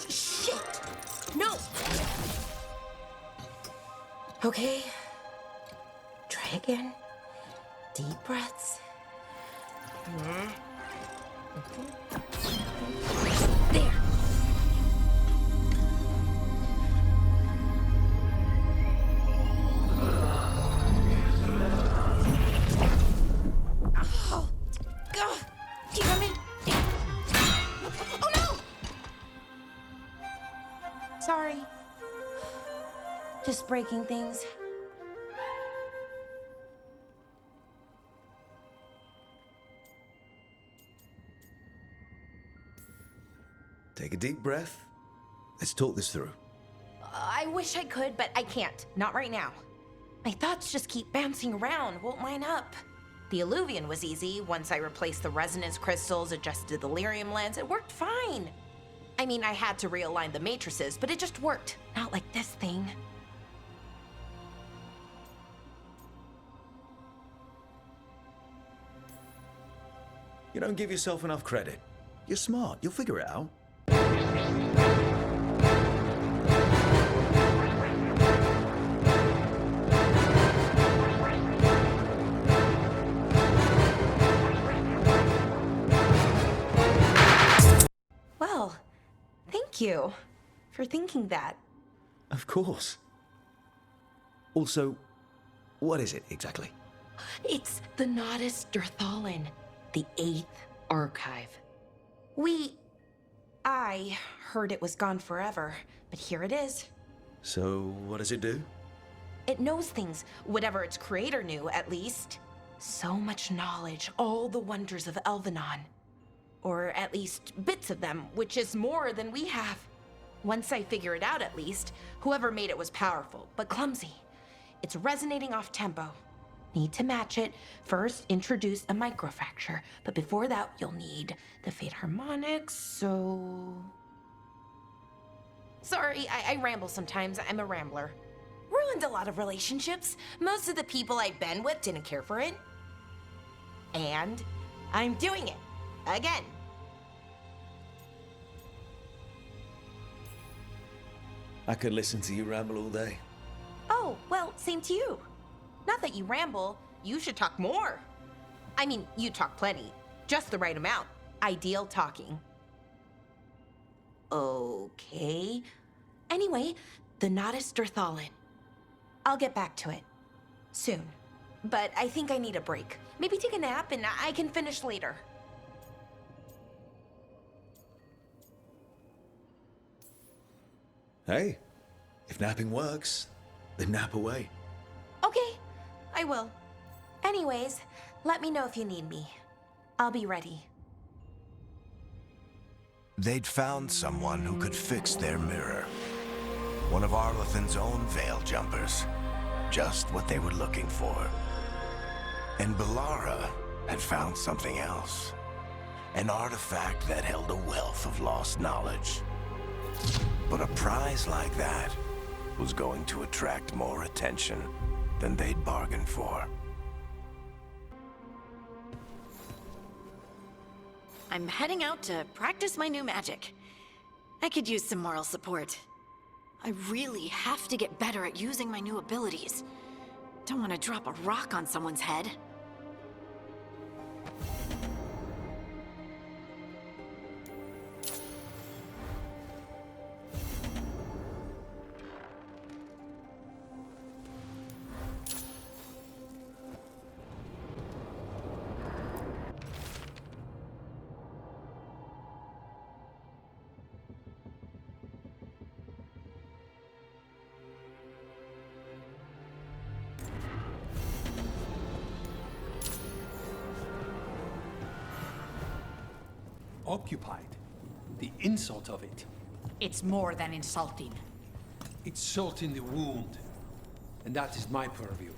shit! No! Okay. Try again. Deep breaths. There. Oh, God. Damn it. Oh, no! Sorry. Just breaking things. Take a deep breath. Let's talk this through. I wish I could, but I can't. Not right now. My thoughts just keep bouncing around, won't line up. The Illuvian was easy. Once I replaced the resonance crystals, adjusted the lyrium lens, it worked fine. I mean, I had to realign the matrices, but it just worked. Not like this thing. You don't give yourself enough credit. You're smart. You'll figure it out. Well, thank you for thinking that. Of course. Also, what is it exactly? It's the Nodus Durthalin, the 8th archive. I heard it was gone forever, but here it is. So, what does it do? It knows things, whatever its creator knew, at least. So much knowledge, all the wonders of Elvenon. Or at least bits of them, which is more than we have. Once I figure it out, at least, whoever made it was powerful, but clumsy. It's resonating off tempo. Need to match it. First, introduce a microfracture, but before that, you'll need the Fate harmonics, so... Sorry, I ramble sometimes. I'm a rambler. Ruined a lot of relationships. Most of the people I've been with didn't care for it. And I'm doing it. Again. I could listen to you ramble all day. Oh, well, same to you. Not that you ramble, you should talk more. I mean, you talk plenty. Just the right amount. Ideal talking. Okay. Anyway, the Nodus Durthalin. I'll get back to it. Soon. But I think I need a break. Maybe take a nap and I can finish later. Hey, if napping works, then nap away. Okay, I will. Anyways, let me know if you need me. I'll be ready. They'd found someone who could fix their mirror. One of Arlethan's own Veil Jumpers. Just what they were looking for. And Bellara had found something else. An artifact that held a wealth of lost knowledge. But a prize like that was going to attract more attention than they'd bargained for. I'm heading out to practice my new magic. I could use some moral support. I really have to get better at using my new abilities. Don't want to drop a rock on someone's head. Occupied. The insult of it. It's more than insulting. It's salt in the wound. And that is my purview.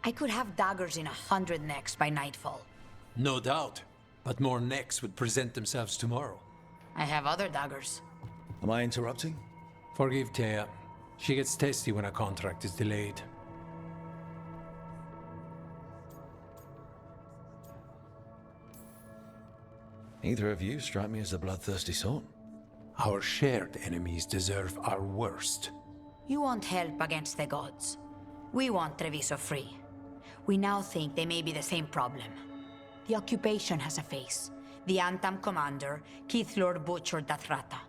I could have daggers in 100 necks by nightfall. No doubt. But more necks would present themselves tomorrow. I have other daggers. Am I interrupting? Forgive Thea. She gets testy when a contract is delayed. Neither of you strike me as the bloodthirsty sort. Our shared enemies deserve our worst. You want help against the gods. We want Treviso free. We now think they may be the same problem. The occupation has a face. The Antam commander, Keith Lord Butcher Dathrata.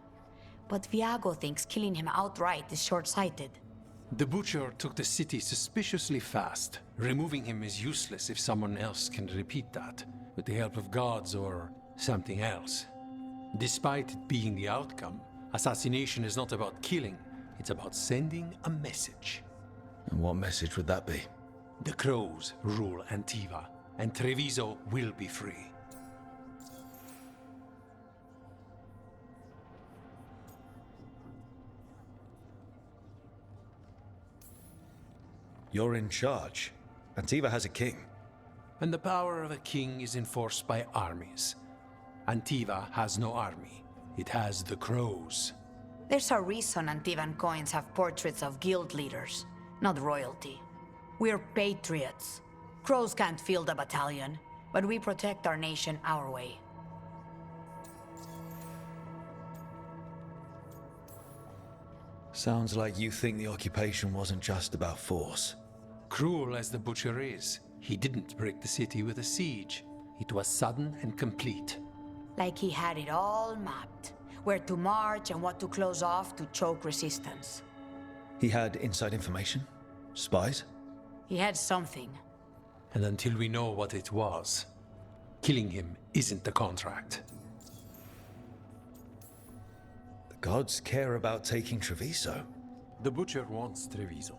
But Viago thinks killing him outright is short-sighted. The Butcher took the city suspiciously fast. Removing him is useless if someone else can repeat that, with the help of gods or something else. Despite it being the outcome, assassination is not about killing, it's about sending a message. And what message would that be? The Crows rule Antiva, and Treviso will be free. You're in charge. Antiva has a king. And the power of a king is enforced by armies. Antiva has no army. It has the Crows. There's a reason Antivan coins have portraits of guild leaders, not royalty. We're patriots. Crows can't field a battalion, but we protect our nation our way. Sounds like you think the occupation wasn't just about force. Cruel as the Butcher is, he didn't break the city with a siege. It was sudden and complete. Like he had it all mapped. Where to march and what to close off to choke resistance. He had inside information? Spies? He had something. And until we know what it was, killing him isn't the contract. The gods care about taking Treviso. The Butcher wants Treviso.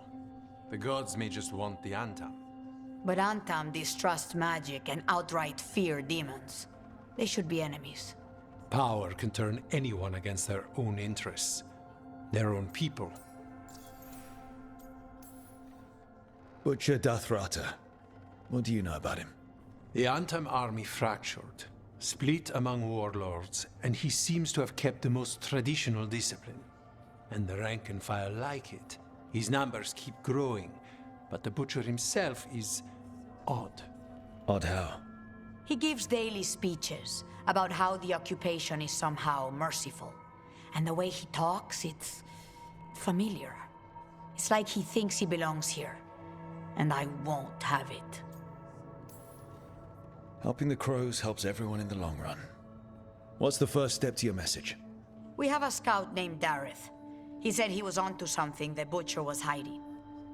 The gods may just want the Antam. But Antam distrust magic and outright fear demons. They should be enemies. Power can turn anyone against their own interests, their own people. Butcher Dathrata. What do you know about him? The Antam army fractured, split among warlords, and he seems to have kept the most traditional discipline. And the rank and file like it. His numbers keep growing, but the Butcher himself is odd. Odd how? He gives daily speeches about how the occupation is somehow merciful. And the way he talks, it's familiar. It's like he thinks he belongs here. And I won't have it. Helping the Crows helps everyone in the long run. What's the first step to your message? We have a scout named Dareth. He said he was onto something the Butcher was hiding.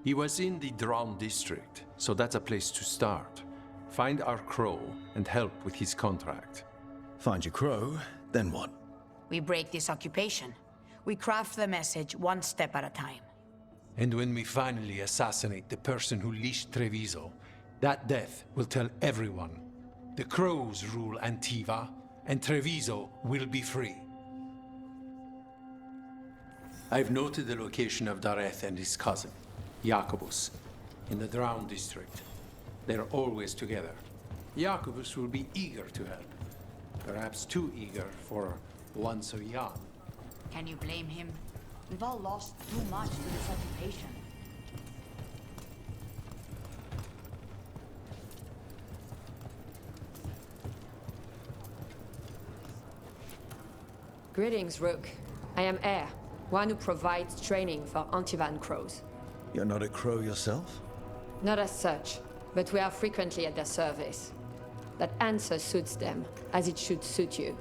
He was in the Drown district, so that's a place to start. Find our Crow and help with his contract. Find your Crow, then what? We break this occupation. We craft the message one step at a time. And when we finally assassinate the person who leashed Treviso, that death will tell everyone. The Crows rule Antiva, and Treviso will be free. I've noted the location of Dareth and his cousin, Jacobus, in the Drown district. They're always together. Jacobus will be eager to help. Perhaps too eager for one so young. Can you blame him? We've all lost too much to this occupation. Greetings, Rook. I am Air, one who provides training for Antivan Crows. You're not a Crow yourself? Not as such, but we are frequently at their service. That answer suits them, as it should suit you.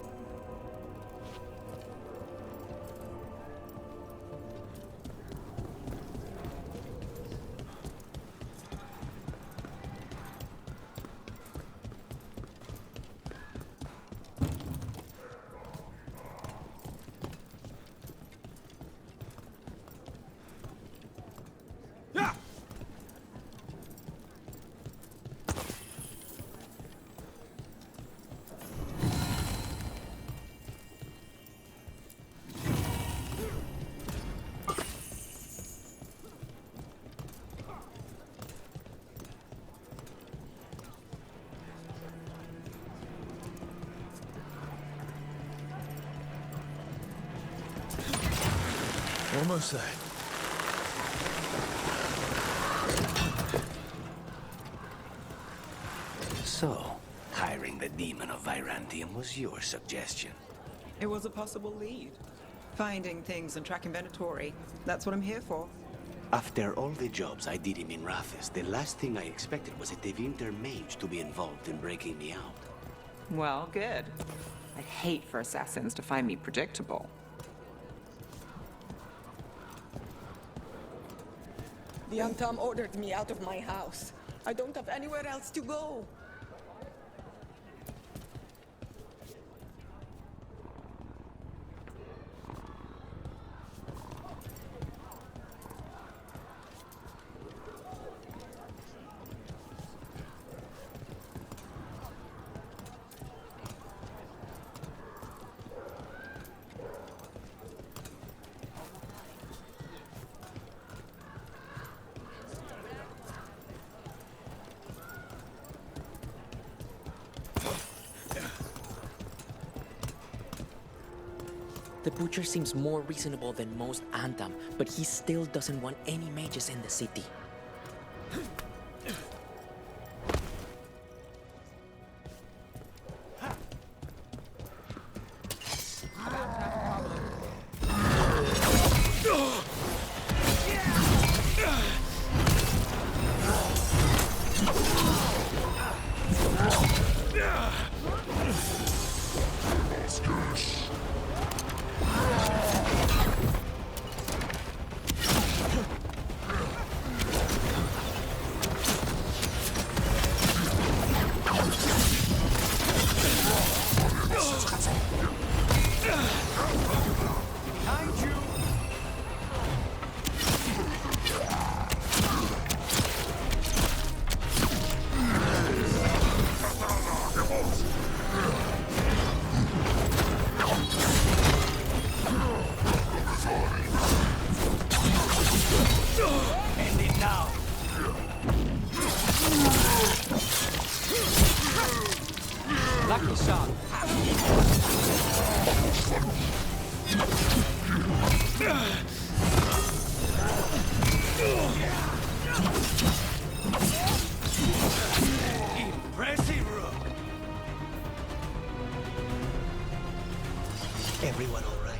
Almost there. So, hiring the demon of Virantium was your suggestion. It was a possible lead. Finding things and tracking Venatori. That's what I'm here for. After all the jobs I did in Minrathis, the last thing I expected was a Tevinter mage to be involved in breaking me out. Well, good. I'd hate for assassins to find me predictable. The Antam ordered me out of my house. I don't have anywhere else to go. The Butcher seems more reasonable than most Antam, but he still doesn't want any mages in the city. Lucky shot. Impressive, Rook! Everyone all right?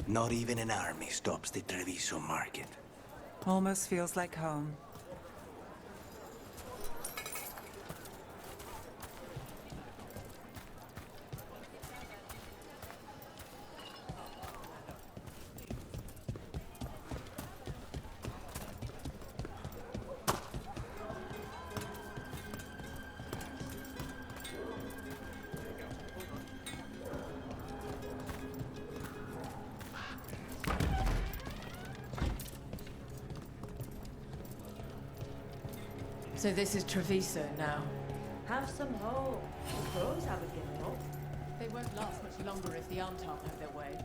Not even an army stops the Treviso market. Almost feels like home. So this is Treviso now. Have some hope. The crows haven't given up. They won't last much longer if the Antam have their way.